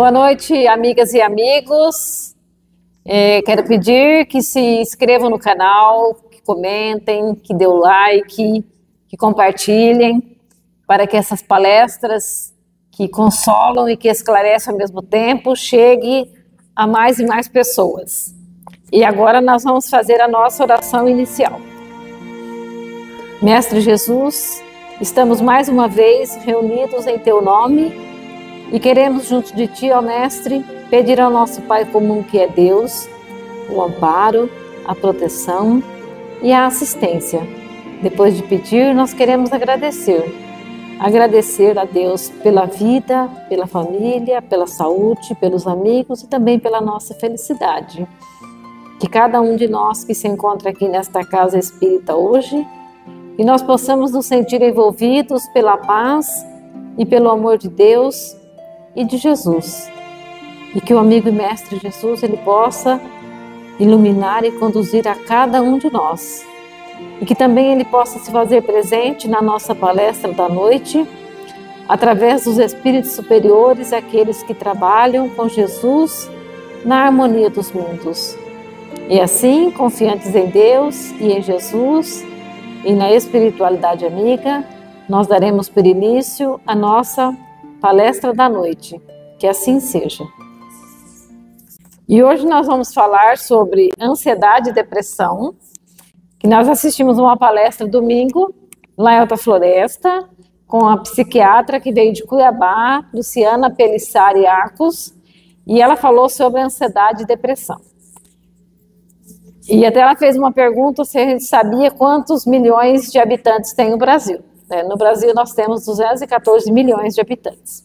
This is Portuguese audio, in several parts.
Boa noite, amigas e amigos. Quero pedir que se inscrevam no canal, que comentem, que dê o like, que compartilhem, para que essas palestras que consolam e que esclarecem ao mesmo tempo cheguem a mais e mais pessoas. E agora nós vamos fazer a nossa oração inicial. Mestre Jesus, estamos mais uma vez reunidos em Teu nome e queremos junto de Ti, ó Mestre, pedir ao nosso Pai comum que é Deus, o amparo, a proteção e a assistência. Depois de pedir, nós queremos agradecer. Agradecer a Deus pela vida, pela família, pela saúde, pelos amigos e também pela nossa felicidade. Que cada um de nós que se encontra aqui nesta casa espírita hoje, que nós possamos nos sentir envolvidos pela paz e pelo amor de Deus e de Jesus. E que o amigo e mestre Jesus ele possa iluminar e conduzir a cada um de nós. E que também ele possa se fazer presente na nossa palestra da noite, através dos espíritos superiores, aqueles que trabalham com Jesus na harmonia dos mundos. E assim, confiantes em Deus e em Jesus e na espiritualidade amiga, nós daremos por início a nossa palestra da noite. Que assim seja. E hoje nós vamos falar sobre ansiedade e depressão, que nós assistimos uma palestra domingo, lá em Alta Floresta, com a psiquiatra que veio de Cuiabá, Luciana Pelissari Arcos, e ela falou sobre ansiedade e depressão. E até ela fez uma pergunta se a gente sabia quantos milhões de habitantes tem o Brasil. No Brasil nós temos 214 milhões de habitantes.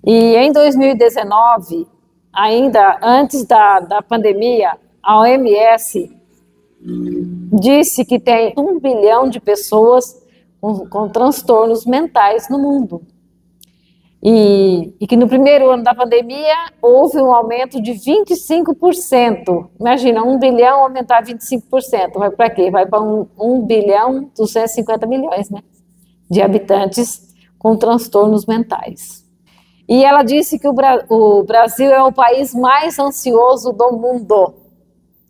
E em 2019, ainda antes da pandemia, a OMS disse que tem 1 bilhão de pessoas com transtornos mentais no mundo. E que no primeiro ano da pandemia houve um aumento de 25%. Imagina, 1 bilhão aumentar 25%. Vai para quê? Vai para 1 bilhão 250 milhões, né, de habitantes com transtornos mentais. E ela disse que o Brasil é o país mais ansioso do mundo.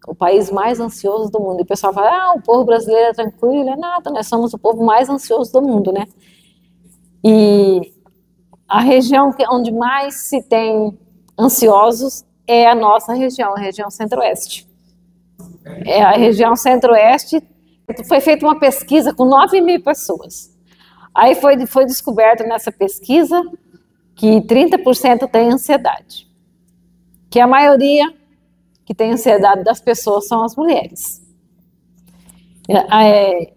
O país mais ansioso do mundo. E o pessoal fala, o povo brasileiro é tranquilo. É nada, nós somos o povo mais ansioso do mundo, né? E a região onde mais se tem ansiosos é a nossa região, a região centro-oeste. É a região centro-oeste. Foi feita uma pesquisa com 9.000 pessoas. Aí foi descoberto nessa pesquisa que 30% tem ansiedade. Que a maioria que tem ansiedade das pessoas são as mulheres.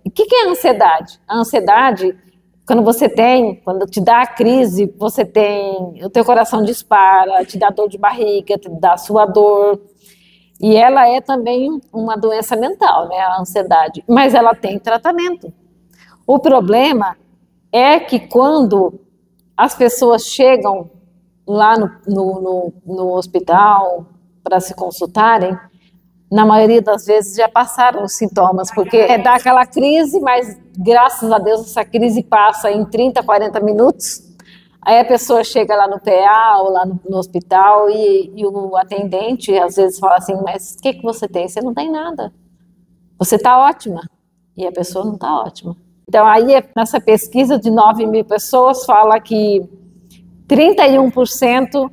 O que é a ansiedade? A ansiedade, quando te dá a crise, o teu coração dispara, te dá dor de barriga, te dá suador. E ela é também uma doença mental, né, a ansiedade. Mas ela tem tratamento. O problema é que quando as pessoas chegam lá no hospital para se consultarem, na maioria das vezes já passaram os sintomas, porque dá aquela crise, mas graças a Deus essa crise passa em 30, 40 minutos, aí a pessoa chega lá no PA ou lá no hospital e o atendente às vezes fala assim, mas o que você tem? Você não tem nada, você está ótima, e a pessoa não está ótima. Então aí nessa pesquisa de 9.000 pessoas fala que 31%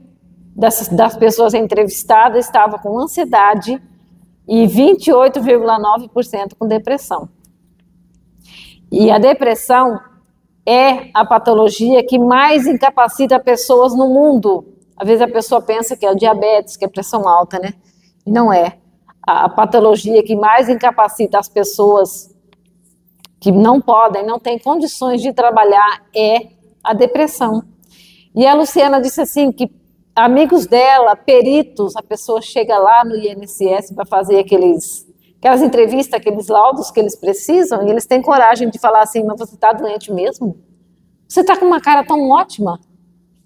das pessoas entrevistadas estavam com ansiedade e 28,9% com depressão. E a depressão é a patologia que mais incapacita pessoas no mundo. Às vezes a pessoa pensa que é o diabetes, que é pressão alta, né? E não é. A patologia que mais incapacita as pessoas que não podem, não têm condições de trabalhar é a depressão. E a Luciana disse assim que amigos dela, peritos, a pessoa chega lá no INSS para fazer aquelas entrevistas, aqueles laudos que eles precisam, e eles têm coragem de falar assim, mas você está doente mesmo? Você está com uma cara tão ótima,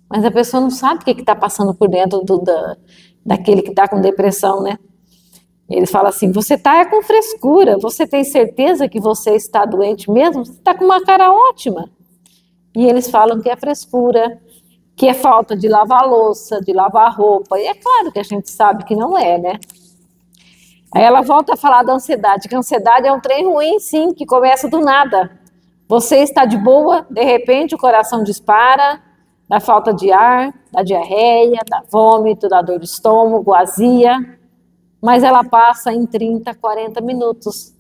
mas a pessoa não sabe o que está passando por dentro daquele que está com depressão, né? Eles falam assim, você está com frescura, você tem certeza que você está doente mesmo? Você está com uma cara ótima. E eles falam que é frescura, que é falta de lavar louça, de lavar roupa, e é claro que a gente sabe que não é, né? Aí ela volta a falar da ansiedade, que a ansiedade é um trem ruim, sim, que começa do nada. Você está de boa, de repente o coração dispara, dá falta de ar, dá diarreia, dá vômito, dá dor de estômago, azia, mas ela passa em 30, 40 minutos.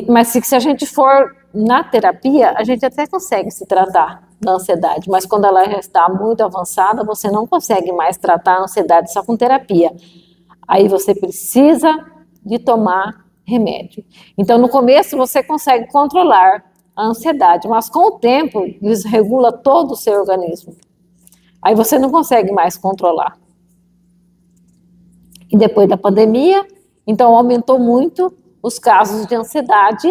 Mas se a gente for na terapia, a gente até consegue se tratar da ansiedade, mas quando ela já está muito avançada, você não consegue mais tratar a ansiedade só com terapia. Aí você precisa de tomar remédio. Então, no começo, você consegue controlar a ansiedade, mas com o tempo, desregula todo o seu organismo. Aí você não consegue mais controlar. E depois da pandemia, então aumentou muito os casos de ansiedade,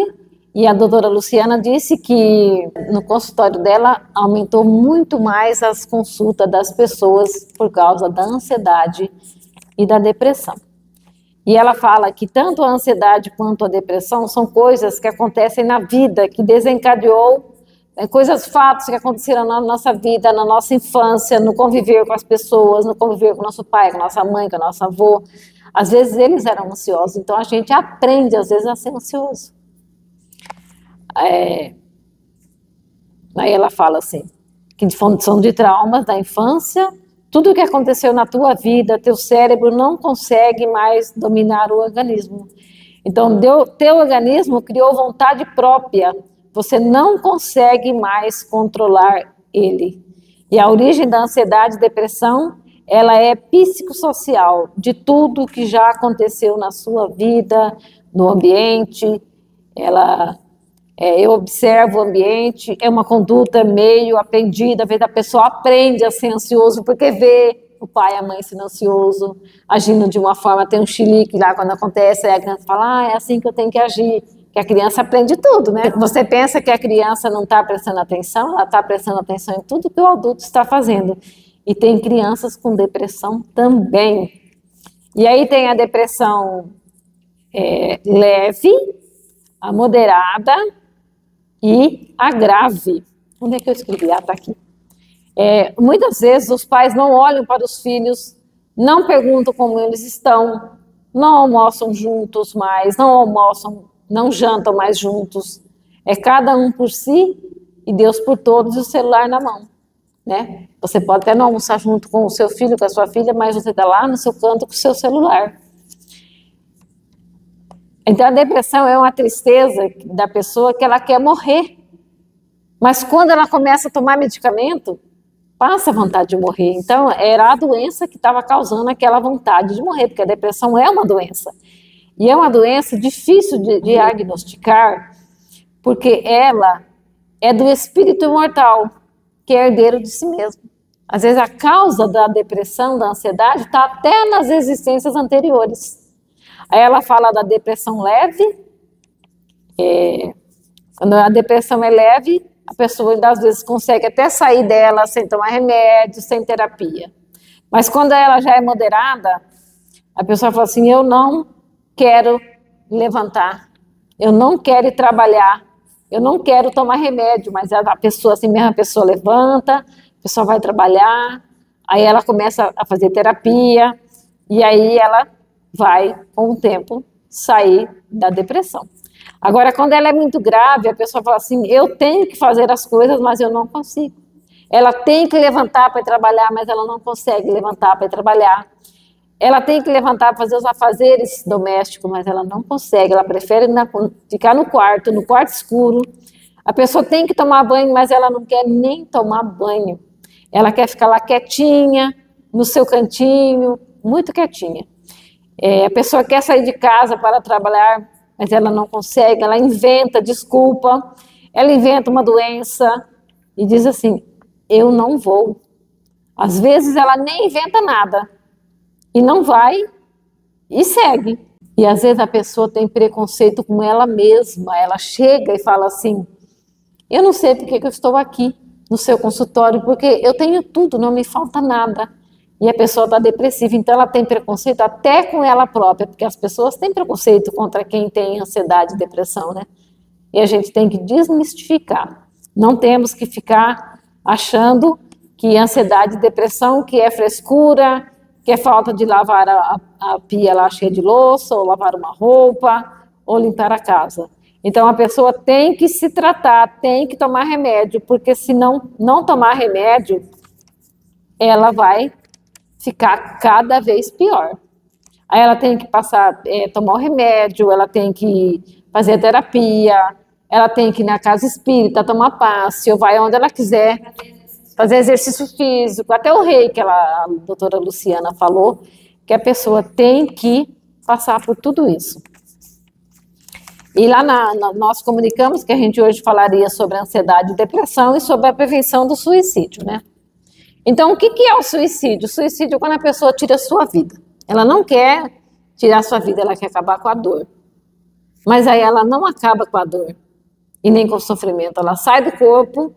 e a doutora Luciana disse que no consultório dela aumentou muito mais as consultas das pessoas por causa da ansiedade e da depressão. E ela fala que tanto a ansiedade quanto a depressão são coisas que acontecem na vida, que desencadeou fatos que aconteceram na nossa vida, na nossa infância, no conviver com as pessoas, no conviver com nosso pai, com nossa mãe, com nosso avô. Às vezes eles eram ansiosos, então a gente aprende às vezes a ser ansioso. Aí ela fala assim, que de função de traumas da infância, tudo o que aconteceu na tua vida, teu cérebro não consegue mais dominar o organismo. Então, teu organismo criou vontade própria, você não consegue mais controlar ele. E a origem da ansiedade e depressão, ela é psicossocial, de tudo que já aconteceu na sua vida, no ambiente. Eu observo o ambiente, é uma conduta meio aprendida, às vezes a pessoa aprende a ser ansioso porque vê o pai e a mãe sendo ansioso, agindo de uma forma, tem um chilique lá quando acontece, aí a criança fala, é assim que eu tenho que agir, que a criança aprende tudo, né? Você pensa que a criança não está prestando atenção, ela está prestando atenção em tudo que o adulto está fazendo. E tem crianças com depressão também. E aí tem a depressão leve, a moderada e a grave. Onde é que eu escrevi? Ah, está aqui. Muitas vezes os pais não olham para os filhos, não perguntam como eles estão, não almoçam juntos mais, não jantam mais juntos. É cada um por si e Deus por todos e o celular na mão, né? Você pode até não almoçar junto com o seu filho, com a sua filha, mas você está lá no seu canto com o seu celular. Então a depressão é uma tristeza da pessoa que ela quer morrer. Mas quando ela começa a tomar medicamento, passa a vontade de morrer. Então era a doença que estava causando aquela vontade de morrer, porque a depressão é uma doença. E é uma doença difícil de diagnosticar, porque ela é do espírito imortal, que é herdeiro de si mesmo. Às vezes a causa da depressão, da ansiedade, está até nas existências anteriores. Aí ela fala da depressão leve. Quando a depressão é leve, a pessoa às vezes consegue até sair dela sem tomar remédio, sem terapia. Mas quando ela já é moderada, a pessoa fala assim, eu não quero levantar, eu não quero ir trabalhar, eu não quero tomar remédio, mas a pessoa, assim mesmo, a pessoa levanta, a pessoa vai trabalhar, aí ela começa a fazer terapia, e aí ela vai, com o tempo, sair da depressão. Agora, quando ela é muito grave, a pessoa fala assim, eu tenho que fazer as coisas, mas eu não consigo. Ela tem que levantar para ir trabalhar, mas ela não consegue levantar para ir trabalhar. Ela tem que levantar para fazer os afazeres domésticos, mas ela não consegue. Ela prefere ficar no quarto escuro. A pessoa tem que tomar banho, mas ela não quer nem tomar banho. Ela quer ficar lá quietinha, no seu cantinho, muito quietinha. A pessoa quer sair de casa para trabalhar, mas ela não consegue, ela inventa desculpa, ela inventa uma doença e diz assim, eu não vou. Às vezes ela nem inventa nada e não vai e segue. E às vezes a pessoa tem preconceito com ela mesma, ela chega e fala assim, eu não sei porque que eu estou aqui no seu consultório, porque eu tenho tudo, não me falta nada. E a pessoa está depressiva, então ela tem preconceito até com ela própria, porque as pessoas têm preconceito contra quem tem ansiedade e depressão, né? E a gente tem que desmistificar. Não temos que ficar achando que ansiedade e depressão, que é frescura, que é falta de lavar a pia lá cheia de louça, ou lavar uma roupa, ou limpar a casa. Então a pessoa tem que se tratar, tem que tomar remédio, porque se não tomar remédio, ela vai ficar cada vez pior. Aí ela tem que tomar o remédio, ela tem que fazer terapia, ela tem que ir na casa espírita, tomar passe, ou vai onde ela quiser, fazer exercício físico, até o reiki, a doutora Luciana falou, que a pessoa tem que passar por tudo isso. E lá nós comunicamos que a gente hoje falaria sobre ansiedade e depressão e sobre a prevenção do suicídio, né? Então, o que é o suicídio? O suicídio é quando a pessoa tira a sua vida. Ela não quer tirar a sua vida, ela quer acabar com a dor. Mas aí ela não acaba com a dor e nem com o sofrimento. Ela sai do corpo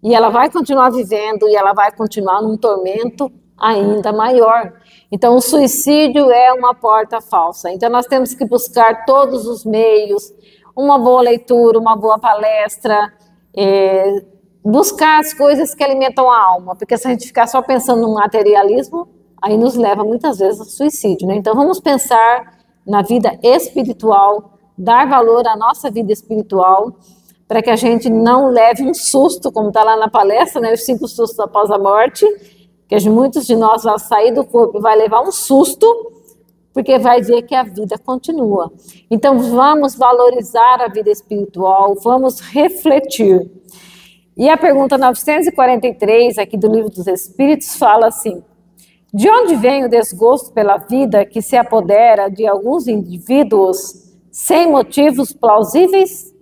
e ela vai continuar vivendo e ela vai continuar num tormento ainda maior. Então, o suicídio é uma porta falsa. Então, nós temos que buscar todos os meios, uma boa leitura, uma boa palestra, buscar as coisas que alimentam a alma, porque se a gente ficar só pensando no materialismo, aí nos leva muitas vezes ao suicídio, né? Então vamos pensar na vida espiritual, dar valor à nossa vida espiritual, para que a gente não leve um susto, como está lá na palestra, né? Os 5 sustos após a morte, que muitos de nós vão sair do corpo e vai levar um susto, porque vai ver que a vida continua. Então vamos valorizar a vida espiritual, vamos refletir. E a pergunta 943, aqui do Livro dos Espíritos, fala assim: de onde vem o desgosto pela vida que se apodera de alguns indivíduos sem motivos plausíveis?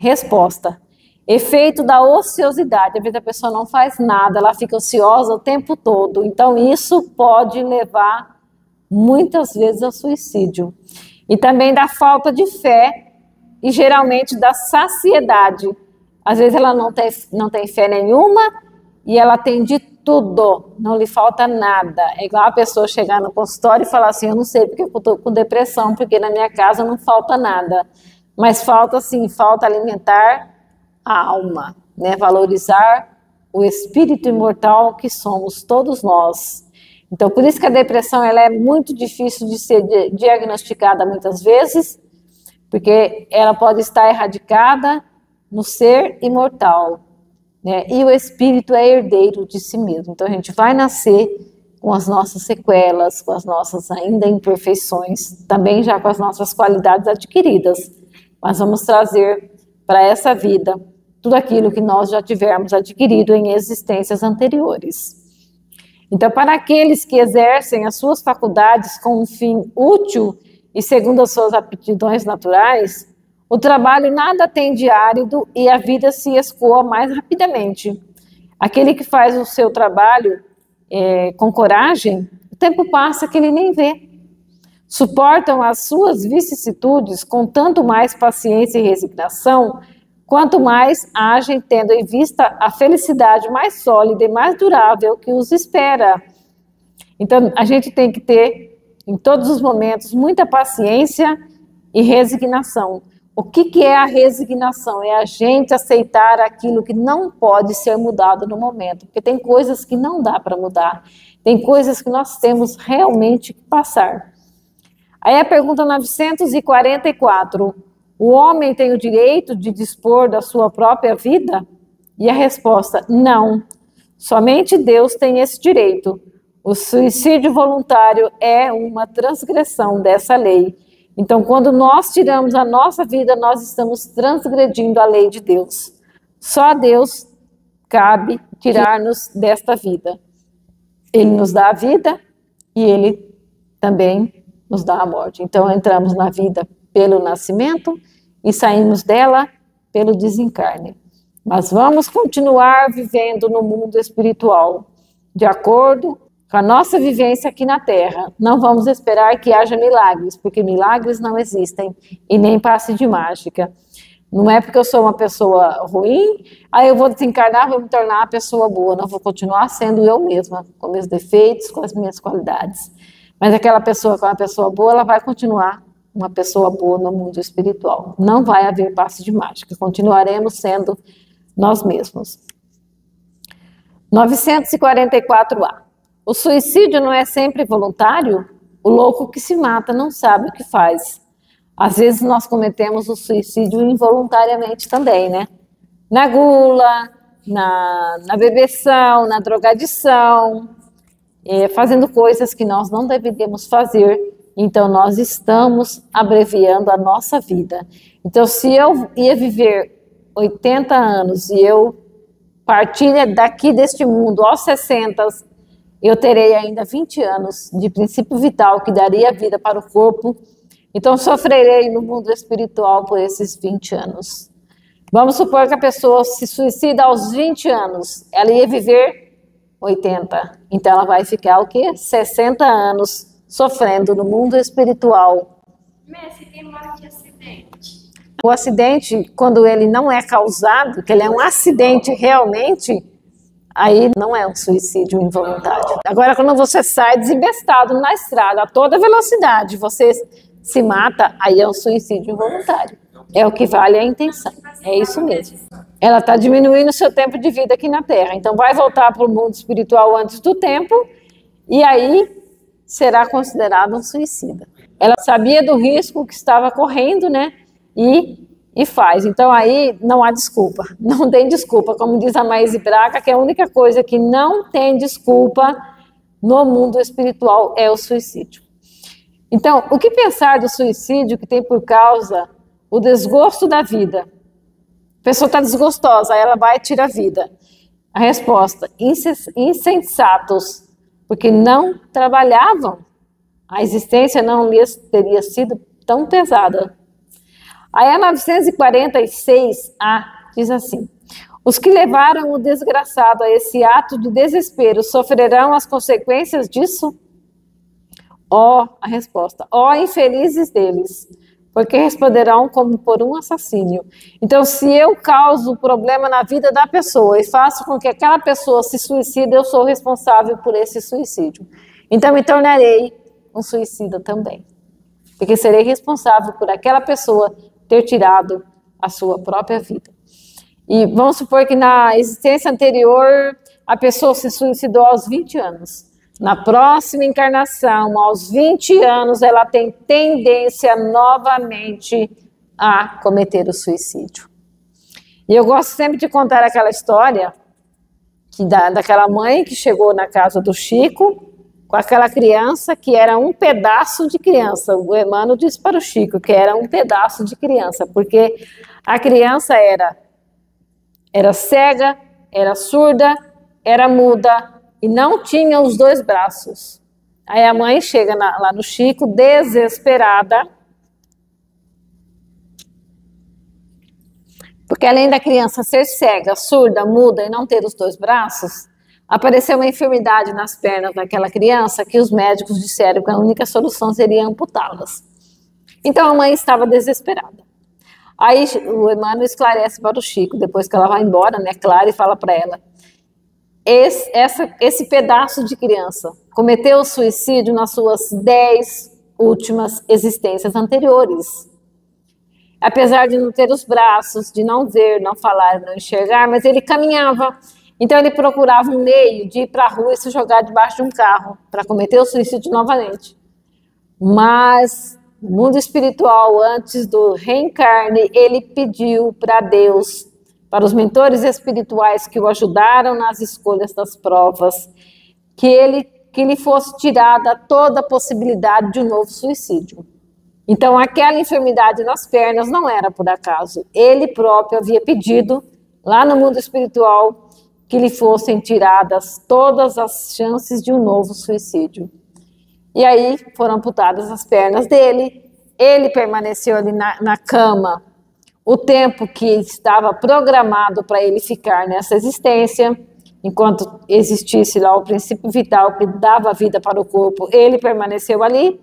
Resposta: efeito da ociosidade. Às vezes a pessoa não faz nada, ela fica ociosa o tempo todo. Então isso pode levar muitas vezes ao suicídio. E também da falta de fé e geralmente da saciedade. Às vezes ela não tem fé nenhuma e ela tem de tudo, não lhe falta nada. É igual a pessoa chegar no consultório e falar assim: eu não sei porque eu estou com depressão, porque na minha casa não falta nada. Mas falta sim, falta alimentar a alma, né? Valorizar o espírito imortal que somos todos nós. Então, por isso que a depressão ela é muito difícil de ser diagnosticada muitas vezes, porque ela pode estar erradicada no ser imortal, né? E o espírito é herdeiro de si mesmo. Então a gente vai nascer com as nossas sequelas, com as nossas ainda imperfeições, também já com as nossas qualidades adquiridas, mas vamos trazer para essa vida tudo aquilo que nós já tivermos adquirido em existências anteriores. Então, para aqueles que exercem as suas faculdades com um fim útil e segundo as suas aptidões naturais, o trabalho nada tem de árido e a vida se escoa mais rapidamente. Aquele que faz o seu trabalho com coragem, o tempo passa que ele nem vê. Suportam as suas vicissitudes com tanto mais paciência e resignação, quanto mais agem tendo em vista a felicidade mais sólida e mais durável que os espera. Então, a gente tem que ter, em todos os momentos, muita paciência e resignação. O que é a resignação? É a gente aceitar aquilo que não pode ser mudado no momento, porque tem coisas que não dá para mudar, tem coisas que nós temos realmente que passar. Aí a pergunta 944, o homem tem o direito de dispor da sua própria vida? E a resposta, não, somente Deus tem esse direito. O suicídio voluntário é uma transgressão dessa lei. Então, quando nós tiramos a nossa vida, nós estamos transgredindo a lei de Deus. Só a Deus cabe tirar-nos desta vida. Ele nos dá a vida e Ele também nos dá a morte. Então, entramos na vida pelo nascimento e saímos dela pelo desencarne. Mas vamos continuar vivendo no mundo espiritual, de acordo com a nossa vivência aqui na Terra. Não vamos esperar que haja milagres, porque milagres não existem, e nem passe de mágica. Não é porque eu sou uma pessoa ruim, aí eu vou desencarnar, vou me tornar uma pessoa boa. Não, vou continuar sendo eu mesma, com meus defeitos, com as minhas qualidades. Mas aquela pessoa que é uma pessoa boa, ela vai continuar uma pessoa boa no mundo espiritual. Não vai haver passe de mágica, continuaremos sendo nós mesmos. 944A. O suicídio não é sempre voluntário? O louco que se mata não sabe o que faz. Às vezes nós cometemos o suicídio involuntariamente também, né? Na gula, na bebeção, na drogadição, fazendo coisas que nós não deveríamos fazer. Então nós estamos abreviando a nossa vida. Então se eu ia viver 80 anos e eu partir daqui deste mundo aos 60, eu terei ainda 20 anos de princípio vital que daria vida para o corpo. Então sofrerei no mundo espiritual por esses 20 anos. Vamos supor que a pessoa se suicida aos 20 anos, ela ia viver 80. Então ela vai ficar o quê? 60 anos sofrendo no mundo espiritual. Messi, tem morte de acidente. O acidente, quando ele não é causado, que ele é um acidente realmente, aí não é um suicídio involuntário. Agora, quando você sai desembestado na estrada a toda velocidade, você se mata, aí é um suicídio involuntário. É o que vale a intenção. É isso mesmo. Ela está diminuindo o seu tempo de vida aqui na Terra. Então vai voltar para o mundo espiritual antes do tempo e aí será considerado um suicida. Ela sabia do risco que estava correndo, né? E faz. Então aí não há desculpa. Não tem desculpa. Como diz a Maíse Braga, que a única coisa que não tem desculpa no mundo espiritual é o suicídio. Então, o que pensar do suicídio que tem por causa o desgosto da vida? A pessoa está desgostosa, aí ela vai e tira a vida. A resposta, insensatos, porque não trabalhavam. A existência não lhes teria sido tão pesada. Aí a 946A diz assim: os que levaram o desgraçado a esse ato de desespero sofrerão as consequências disso? A resposta, infelizes deles, porque responderão como por um assassínio. Então, se eu causo problema na vida da pessoa e faço com que aquela pessoa se suicide, eu sou responsável por esse suicídio. Então, me tornarei um suicida também, porque serei responsável por aquela pessoa ter tirado a sua própria vida. E vamos supor que na existência anterior a pessoa se suicidou aos 20 anos. Na próxima encarnação, aos 20 anos, ela tem tendência novamente a cometer o suicídio. E eu gosto sempre de contar aquela história daquela mãe que chegou na casa do Chico com aquela criança que era um pedaço de criança. O Emmanuel disse para o Chico que era um pedaço de criança, porque a criança era cega, era surda, era muda, e não tinha os dois braços. Aí a mãe chega lá no Chico, desesperada, porque além da criança ser cega, surda, muda e não ter os dois braços, apareceu uma enfermidade nas pernas daquela criança que os médicos disseram que a única solução seria amputá-las. Então a mãe estava desesperada. Aí o Emmanuel esclarece para o Chico, depois que ela vai embora, né, Clara, e fala para ela: esse pedaço de criança cometeu o suicídio nas suas 10 últimas existências anteriores. Apesar de não ter os braços, de não ver, não falar, não enxergar, mas ele caminhava. Então ele procurava um meio de ir para a rua e se jogar debaixo de um carro para cometer o suicídio novamente. Mas no mundo espiritual, antes do reencarne, ele pediu para Deus, para os mentores espirituais que o ajudaram nas escolhas das provas, que lhe fosse tirada toda a possibilidade de um novo suicídio. Então aquela enfermidade nas pernas não era por acaso. Ele próprio havia pedido, lá no mundo espiritual, que lhe fossem tiradas todas as chances de um novo suicídio. E aí foram amputadas as pernas dele, ele permaneceu ali na cama o tempo que estava programado para ele ficar nessa existência, enquanto existisse lá o princípio vital que dava vida para o corpo, ele permaneceu ali.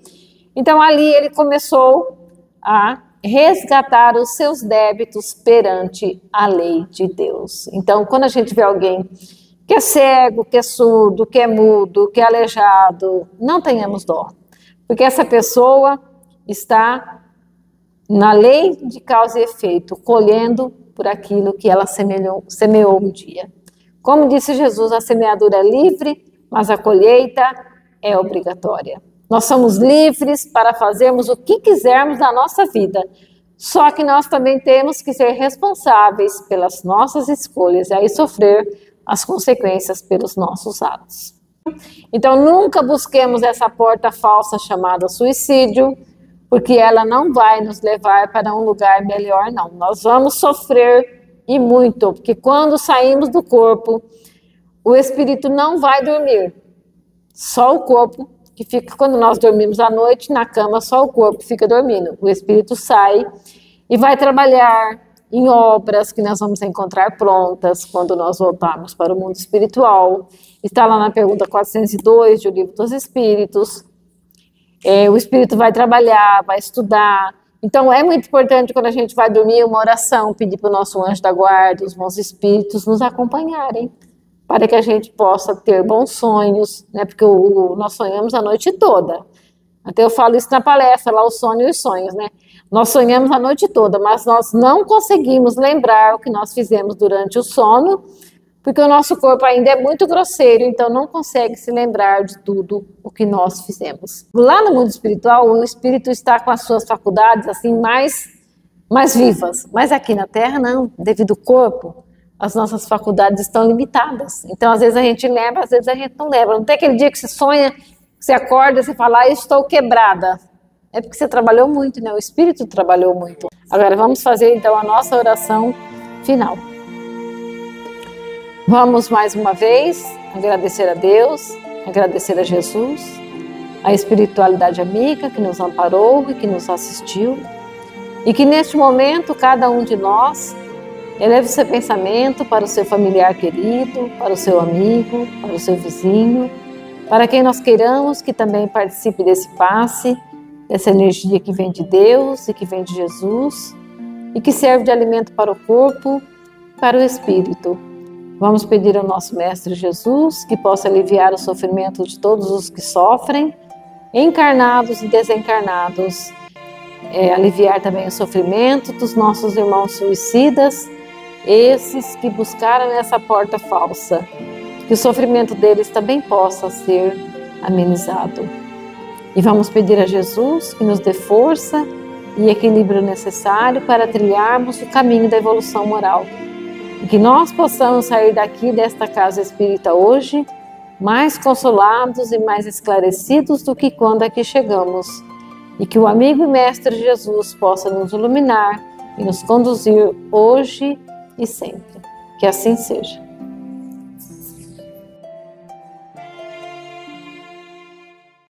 Então ali ele começou a resgatar os seus débitos perante a lei de Deus. Então quando a gente vê alguém que é cego, que é surdo, que é mudo, que é aleijado, não tenhamos dó, porque essa pessoa está na lei de causa e efeito, colhendo por aquilo que ela semeou um dia. Como disse Jesus, a semeadura é livre, mas a colheita é obrigatória. Nós somos livres para fazermos o que quisermos na nossa vida, só que nós também temos que ser responsáveis pelas nossas escolhas e aí sofrer as consequências pelos nossos atos. Então, nunca busquemos essa porta falsa chamada suicídio, porque ela não vai nos levar para um lugar melhor, não. Nós vamos sofrer e muito, porque quando saímos do corpo, o espírito não vai dormir. Só o corpo que fica, quando nós dormimos à noite, na cama, só o corpo fica dormindo. O espírito sai e vai trabalhar em obras que nós vamos encontrar prontas quando nós voltarmos para o mundo espiritual. Está lá na pergunta 402 do Livro dos Espíritos. O espírito vai trabalhar, vai estudar. Então é muito importante quando a gente vai dormir uma oração, pedir para o nosso anjo da guarda, os bons espíritos nos acompanharem, para que a gente possa ter bons sonhos, né? Porque nós sonhamos a noite toda. Até eu falo isso na palestra, lá o sonho e os sonhos, né? Nós sonhamos a noite toda, mas nós não conseguimos lembrar o que nós fizemos durante o sono, porque o nosso corpo ainda é muito grosseiro, então não consegue se lembrar de tudo o que nós fizemos. Lá no mundo espiritual, o espírito está com as suas faculdades assim mais vivas, mas aqui na Terra não, devido ao corpo, as nossas faculdades estão limitadas. Então às vezes a gente lembra, às vezes a gente não lembra. Não tem aquele dia que você sonha, você acorda, você fala, estou quebrada. É porque você trabalhou muito, né? O espírito trabalhou muito. Agora vamos fazer então a nossa oração final. Vamos mais uma vez agradecer a Deus, agradecer a Jesus, a espiritualidade amiga que nos amparou e que nos assistiu, e que neste momento cada um de nós eleve o seu pensamento para o seu familiar querido, para o seu amigo, para o seu vizinho, para quem nós queiramos que também participe desse passe, dessa energia que vem de Deus e que vem de Jesus e que serve de alimento para o corpo, para o espírito. Vamos pedir ao nosso Mestre Jesus que possa aliviar o sofrimento de todos os que sofrem, encarnados e desencarnados, aliviar também o sofrimento dos nossos irmãos suicidas, esses que buscaram essa porta falsa, que o sofrimento deles também possa ser amenizado. E vamos pedir a Jesus que nos dê força e equilíbrio necessário para trilharmos o caminho da evolução moral. E que nós possamos sair daqui desta casa espírita hoje mais consolados e mais esclarecidos do que quando aqui chegamos. E que o amigo e mestre Jesus possa nos iluminar e nos conduzir hoje e sempre. Que assim seja.